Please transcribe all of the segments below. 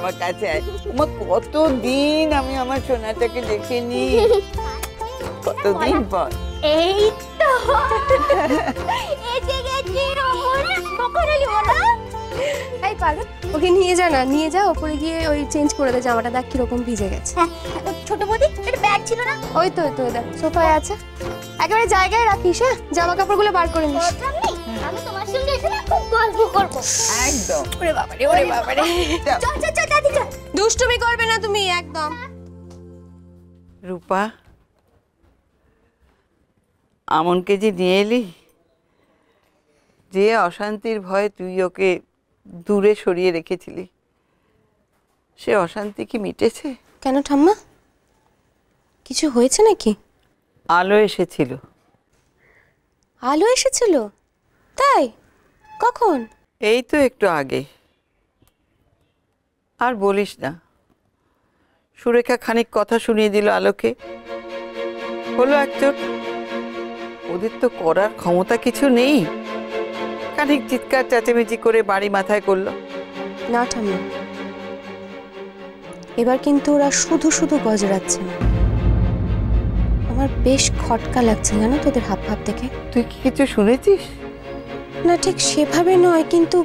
আমার কাছে আয়। আমার কতদিন আমি আমার সোনাটাকে দেখিনি, কতদিন পর। এই তো এসে গেছি ওরে কখন এলি বলো? এই পাগল, ওকে নিয়ে যা না, নিয়ে যা ওপরে গিয়ে ওই চেঞ্জ করে দে জামাটা, দেখ কিরকম ভিজে গেছে। ছোট বৌদি এটা ব্যাগ ছিল না? ওই তো দেখ সোফায় আছে, একেবারে জায়গায় রাখিস। হ্যাঁ, জামা কাপড়গুলো বার করে নিস। আমি তোমার সঙ্গে এসে না খুব গল্প করবো। একদম। ওরে বাবারে, ওরে বাবারে, চল চল চল দাদি চল। দুষ্টুমি করবে না তুমি একদম। রূপা, আমনকে যে নিয়ে এলি, যে অশান্তির ভয়ে তুই ওকে দূরে সরিয়ে রেখেছিলি, সে অশান্তি কি মিটেছে? কেন ঠাম্মা, কিছু হয়েছে নাকি? আলো এসেছিল। আলো এসেছিল? তাই? কখন? এই তো একটু আগে। আর বলিস না, সুরেখা খানিক কথা শুনিয়ে দিল আলোকে। হলো একচোট। ওদের তো করার ক্ষমতা কিছু নেই, খানিক চিৎকার চেঁচামেচি করে বাড়ি মাথায় করলো। না ঠাম্মা, এবার কিন্তু ওরা শুধু শুধু গজরাচ্ছে না। আমার বেশ খটকা লাগছে জানো তোদের হাব ভাব দেখে। তুই কি কিছু শুনেছিস? না ঠিক সেভাবে নয়, কিন্তু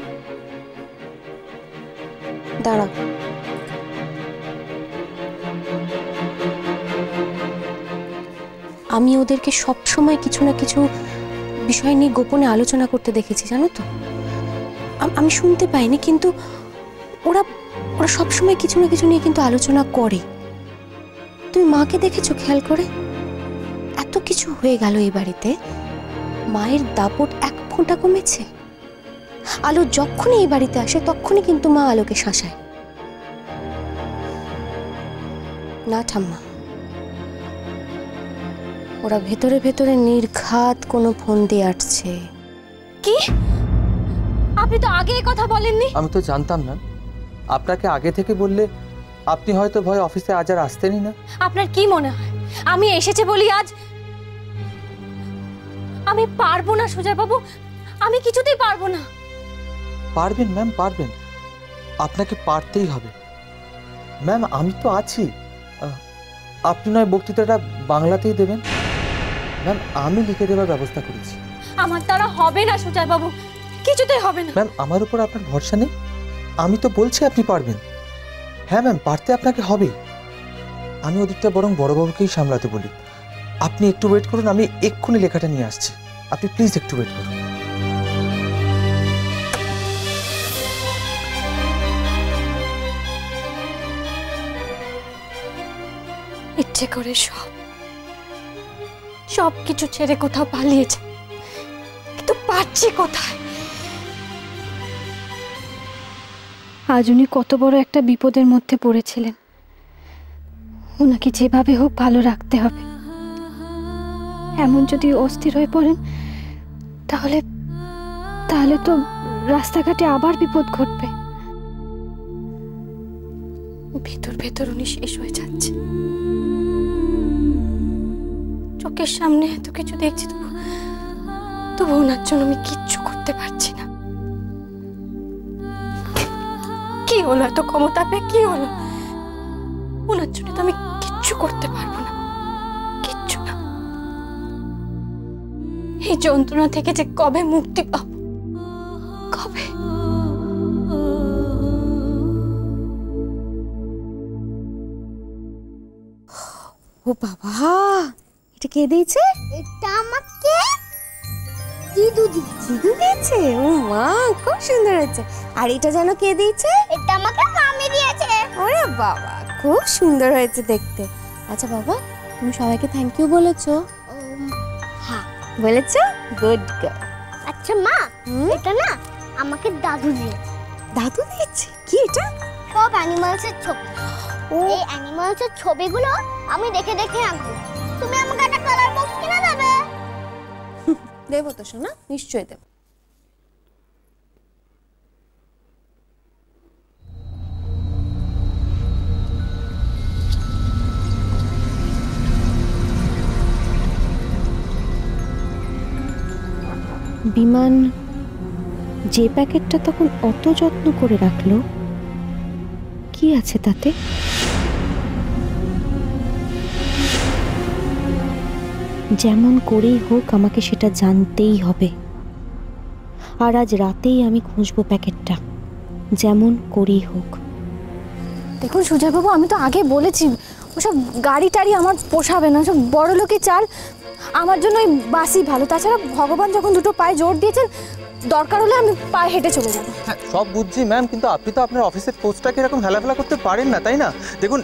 দাঁড়া, আমি ওদেরকে সব সময় কিছু না কিছু বিষয় নিয়ে গোপনে আলোচনা করতে দেখেছি জানো তো। আমি শুনতে পাইনি, কিন্তু ওরা ওরা সবসময় কিছু না কিছু নিয়ে কিন্তু আলোচনা করে। তুমি মাকে দেখেছো খেয়াল করে? এত কিছু হয়ে গেল এই বাড়িতে, মায়ের দাপট এক ফোঁটা কমেছে? আলো যখনই এই বাড়িতে আসে তখনই কিন্তু মা আলোকে শাসায়। না ঠাম্মা, ওরা ভেতরে ভেতরে নির্ঘাত কোনো ফোন দিয়ে আসছে। কি? আপনি তো আগে এই কথা বলেননি। আমি তো জানতাম না, আপনাকে আগে থেকে বললে আপনি হয়তো ভয় অফিসে আজ আর আসতেনই না। আপনার কি মনে হয় আমি এসেছে বলি আজ? আমি পারবো না সুজয় বাবু, আমি কিছুতেই পারবো না। পারবেন ম্যাম, পারবেন। আপনাকে পারতেই হবে ম্যাম, আমি তো আছি। আপনি নয় বক্তৃতাটা বাংলাতেই দেবেন ম্যাম, আমি লিখে দেওয়ার ব্যবস্থা করেছি। আমার দ্বারা হবে না সুজয় বাবু, কিছুতেই হবে না। ম্যাম, আমার উপর আপনার ভরসা নেই? আমি তো বলছি আপনি পারবেন। হ্যাঁ ম্যাম, পারতে আপনাকে হবেই। আমি ওদিকটা বরং বড়বাবুকেই সামলাতে বলি। আপনি একটু ওয়েট করুন, আমি এক্ষুনি লেখাটা নিয়ে আসছি। আপনি প্লিজ একটু ওয়েট করুন। ইচ্ছে করে সব কিছু ছেড়ে কোথাও পালিয়েছে, কিন্তু পারছি কোথায়? আজ উনি কত বড় একটা বিপদের মধ্যে পড়েছিলেন, ওনাকে যেভাবে হোক ভালো রাখতে হবে। এমন যদি অস্থির হয়ে পড়েন তাহলে তাহলে তো রাস্তাঘাটে আবার বিপদ ঘটবে। ভেতর ভেতর উনি শেষ হয়ে যাচ্ছে। চোখের সামনে এত কিছু দেখছি, তবু ওনার জন্য আমি কিচ্ছু করতে পারছি না। কি হলো এত ক্ষমতা পেয়ে? কি হলো? ওনার জন্য তো আমি কিচ্ছু করতে পারবো না, কিচ্ছু না। এই যন্ত্রণা থেকে যে কবে মুক্তি পাবো, কবে? ও বাবা, এটা কে দিয়েছে? এটা আমাকে দিদু দিয়েছে। ও মা, খুব সুন্দর হয়েছে। আর এটা যেন কে দিয়েছে? এটা আমাকে মামি দিয়েছে। ওরে বাবা, খুব সুন্দর হয়েছে দেখতে। আচ্ছা বাবা, তুমি সবাইকে থ্যাংক ইউ বলেছো? হ্যাঁ বলেছো? Good girl. আচ্ছা মা, এটা না আমাকে দাদু দিয়েছে। দাদু দিয়েছে? কি এটা? সব অ্যানিমালসের ছবি। এই অ্যানিমালসের ছবিগুলো আমি দেখে দেখে আঁকবো। তুমি আমাকে একটা কালার বক্স কিনে দেবে? দেবো তো সোনা, নিশ্চয়ই দেবো। বিমান যে প্যাকেটটা তখন অত যত্ন করে রাখলো, কি আছে তাতে? যেমন করেই হোক আমাকে সেটা জানতেই হবে। আর আজ রাতেই আমি খুঁজবো প্যাকেটটা, যেমন করেই হোক। দেখুন সুজয়বাবু, আমি তো আগে বলেছি ওসব গাড়ি টাড়ি আমার পোষাবে না, সব বড় লোকের চাল। আমার জন্য ওই বাসই ভালো। তাছাড়া ভগবান যখন দুটো পায়ে জোর দিয়েছেন, দরকার হলে আমি পায়ে হেঁটে চলে যাব। হ্যাঁ সব বুঝছি ম্যাম, কিন্তু আপনি তো আপনার অফিসের পোস্টটাকে এরকম হেলাফেলা করতে পারেন না, তাই না? দেখুন,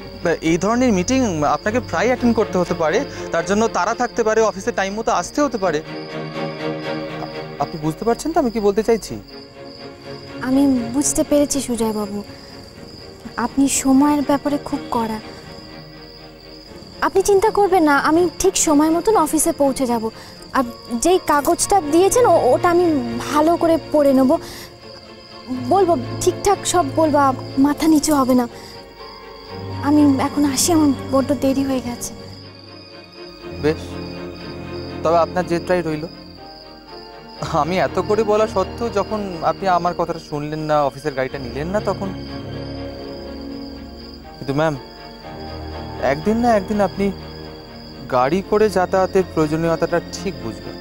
এই ধরনের মিটিং আপনাকে প্রায় অ্যাটেন্ড করতে হতে পারে, তার জন্য তারা থাকতে পারে, অফিসে টাইম মতো আসতে হতে পারে। আপনি বুঝতে পারছেন তো আমি কি বলতে চাইছি? আমি বুঝতে পেরেছি সুজয়বাবু, আপনি সময়ের ব্যাপারে খুব কড়া। আপনি চিন্তা করবেন না, আমি ঠিক সময় মতন অফিসে পৌঁছে যাব। আর যেই কাগজটা দিয়েছেন ওটা আমি ভালো করে পড়ে নেব, বলবো ঠিকঠাক সব বলবো, মাথা নিচু হবে না। আমি এখন আসি, আমার বড্ড দেরি হয়ে গেছে। বেশ, তবে আপনার জেদটাই রইল। আমি এত করে বলা সত্ত্বেও যখন আপনি আমার কথাটা শুনলেন না, অফিসের গাড়িটা নিলেন না, তখন কিন্তু ম্যাম একদিন না একদিন আপনি গাড়ি করে যাতায়াতের প্রয়োজনীয়তাটা ঠিক বুঝবেন।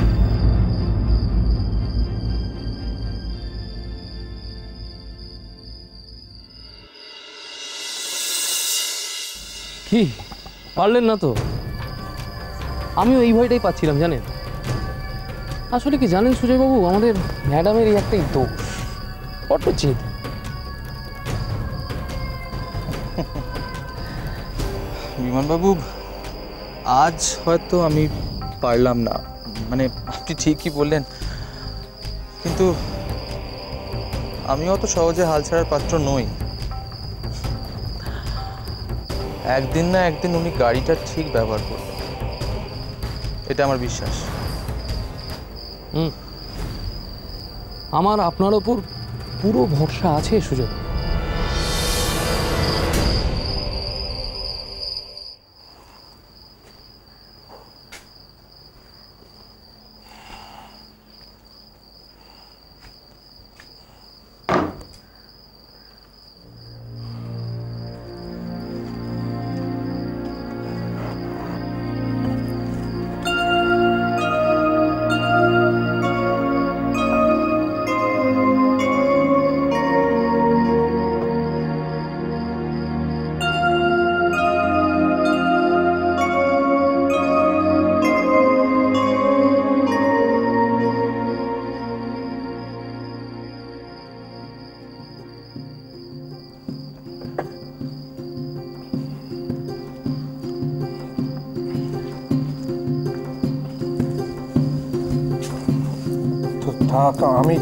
কি পারলেন না তো? আমিও এই ভয়টাই পাচ্ছিলাম জানেন। আসলে কি জানেন সুজয়বাবু, আমাদের ম্যাডামের এই একটাই দোষ, বড্ড জেদ। বিমানবাবু, আজ হয়তো আমি পারলাম না, মানে আপনি ঠিকই বললেন, কিন্তু আমিও অত সহজে হাল ছাড়ার পাত্র নই। একদিন না একদিন উনি গাড়িটা ঠিক ব্যবহার করবেন, এটা আমার বিশ্বাস। আমার আপনার ওপর পুরো ভরসা আছে সুজয়। থাক, আমি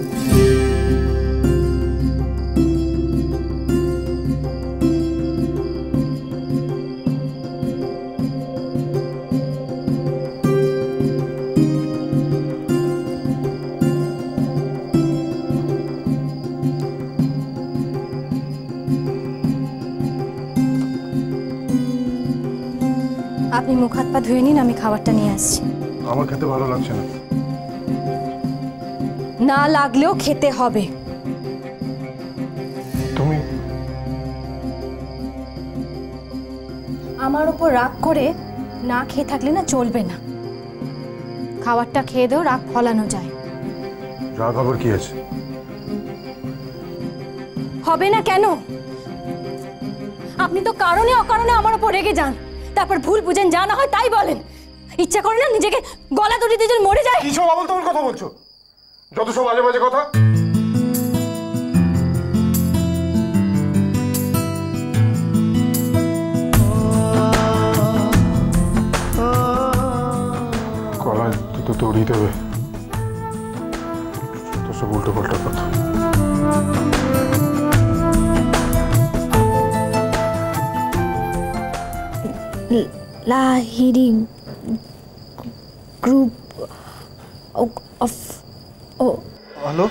আপনি মুখ হাত পা ধুয়ে নিন, আমি খাবারটা নিয়ে আসছি। আমার খেতে ভালো লাগছে না। না লাগলেও খেতে হবে। তুমি আমার উপর রাগ করে না খেয়ে থাকলে না চলবে না। খাবারটা খেয়ে দাও, রাগ ফলানো যায়। রাগ আবার কি আছে? হবে না কেন? আপনি তো কারণে অকারণে আমার উপর রেগে যান, তারপর ভুল বুঝেন, যা না হয় তাই বলেন। ইচ্ছা করে না নিজেকে গলা দড়ি দিয়ে মরে যায়। কি সব আবল তাবল কথা বলছো? যত সব বাজে বাজে কথা। গলায় তো দড়ি দেবে, তো সব উল্টো পাল্টা কথা। Lahiri group of hello